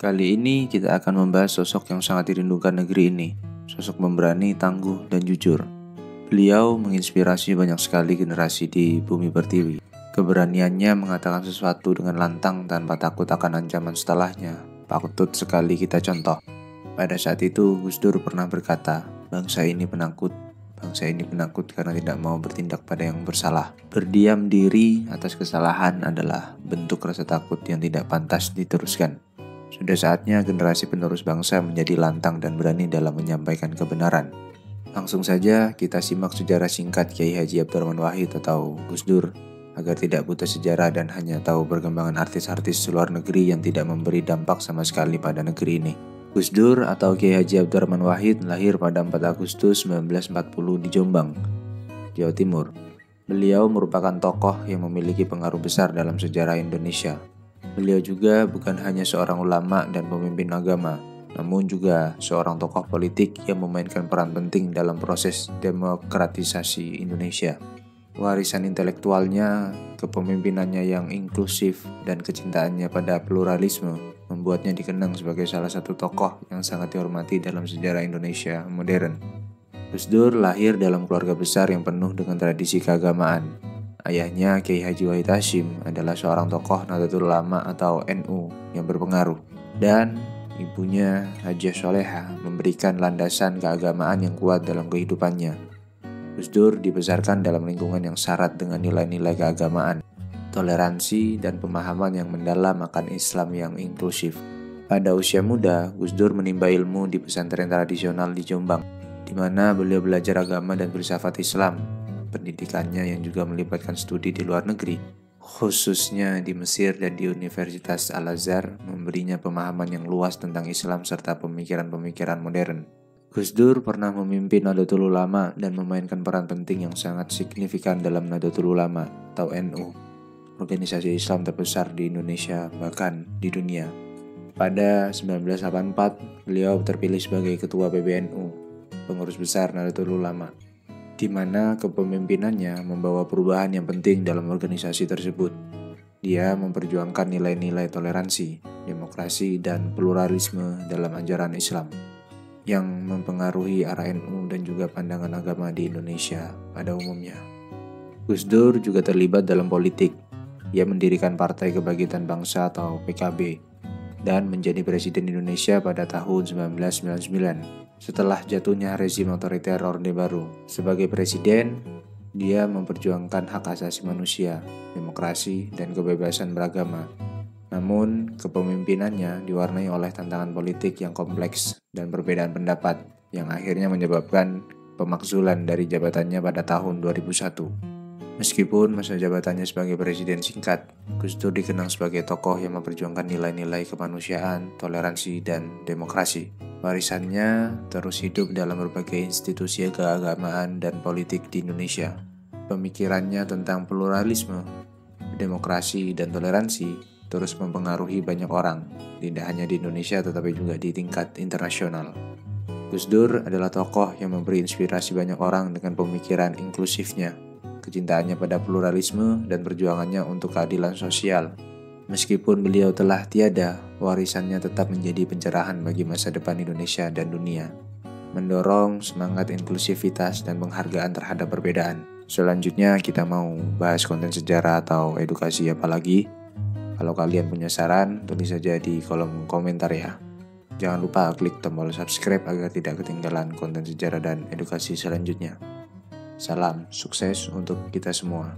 Kali ini kita akan membahas sosok yang sangat dirindukan negeri ini. Sosok pemberani, tangguh, dan jujur. Beliau menginspirasi banyak sekali generasi di bumi pertiwi. Keberaniannya mengatakan sesuatu dengan lantang tanpa takut akan ancaman setelahnya. Patut sekali kita contoh. Pada saat itu, Gus Dur pernah berkata, bangsa ini penakut karena tidak mau bertindak pada yang bersalah. Berdiam diri atas kesalahan adalah bentuk rasa takut yang tidak pantas diteruskan. Sudah saatnya generasi penerus bangsa menjadi lantang dan berani dalam menyampaikan kebenaran. Langsung saja kita simak sejarah singkat Kiai Haji Abdurrahman Wahid atau Gus Dur, agar tidak buta sejarah dan hanya tahu perkembangan artis-artis luar negeri yang tidak memberi dampak sama sekali pada negeri ini. Gus Dur atau Kiai Haji Abdurrahman Wahid lahir pada 4 Agustus 1940 di Jombang, Jawa Timur. Beliau merupakan tokoh yang memiliki pengaruh besar dalam sejarah Indonesia. Beliau juga bukan hanya seorang ulama dan pemimpin agama, namun juga seorang tokoh politik yang memainkan peran penting dalam proses demokratisasi Indonesia. Warisan intelektualnya, kepemimpinannya yang inklusif, dan kecintaannya pada pluralisme membuatnya dikenang sebagai salah satu tokoh yang sangat dihormati dalam sejarah Indonesia modern. Gus Dur lahir dalam keluarga besar yang penuh dengan tradisi keagamaan. Ayahnya, Kiai Haji Wahid Hasyim, adalah seorang tokoh Nahdlatul Ulama atau NU yang berpengaruh. Dan ibunya, Hajiah Soleha, memberikan landasan keagamaan yang kuat dalam kehidupannya. Gus Dur dibesarkan dalam lingkungan yang syarat dengan nilai-nilai keagamaan, toleransi, dan pemahaman yang mendalam akan Islam yang inklusif. Pada usia muda, Gus Dur menimba ilmu di pesantren tradisional di Jombang, di mana beliau belajar agama dan filsafat Islam. Pendidikannya yang juga melibatkan studi di luar negeri, khususnya di Mesir dan di Universitas Al-Azhar, memberinya pemahaman yang luas tentang Islam serta pemikiran-pemikiran modern. Gus Dur pernah memimpin Nahdlatul Ulama dan memainkan peran penting yang sangat signifikan dalam Nahdlatul Ulama atau NU, organisasi Islam terbesar di Indonesia bahkan di dunia. Pada 1984, beliau terpilih sebagai Ketua PBNU, pengurus besar Nahdlatul Ulama, di mana kepemimpinannya membawa perubahan yang penting dalam organisasi tersebut. Dia memperjuangkan nilai-nilai toleransi, demokrasi, dan pluralisme dalam ajaran Islam yang mempengaruhi arah NU dan juga pandangan agama di Indonesia pada umumnya. Gus Dur juga terlibat dalam politik. Ia mendirikan Partai Kebangkitan Bangsa atau PKB dan menjadi Presiden Indonesia pada tahun 1999. Setelah jatuhnya rezim otoriter Orde Baru, sebagai presiden, dia memperjuangkan hak asasi manusia, demokrasi, dan kebebasan beragama. Namun, kepemimpinannya diwarnai oleh tantangan politik yang kompleks dan perbedaan pendapat, yang akhirnya menyebabkan pemakzulan dari jabatannya pada tahun 2001. Meskipun masa jabatannya sebagai presiden singkat, Gus Dur dikenang sebagai tokoh yang memperjuangkan nilai-nilai kemanusiaan, toleransi, dan demokrasi. Warisannya terus hidup dalam berbagai institusi keagamaan dan politik di Indonesia. Pemikirannya tentang pluralisme, demokrasi, dan toleransi terus mempengaruhi banyak orang, tidak hanya di Indonesia tetapi juga di tingkat internasional. Gus Dur adalah tokoh yang memberi inspirasi banyak orang dengan pemikiran inklusifnya, kecintaannya pada pluralisme, dan perjuangannya untuk keadilan sosial. Meskipun beliau telah tiada, warisannya tetap menjadi pencerahan bagi masa depan Indonesia dan dunia, mendorong semangat inklusivitas dan penghargaan terhadap perbedaan. Selanjutnya kita mau bahas konten sejarah atau edukasi apa lagi? Kalau kalian punya saran, tulis saja di kolom komentar ya. Jangan lupa klik tombol subscribe agar tidak ketinggalan konten sejarah dan edukasi selanjutnya. Salam sukses untuk kita semua.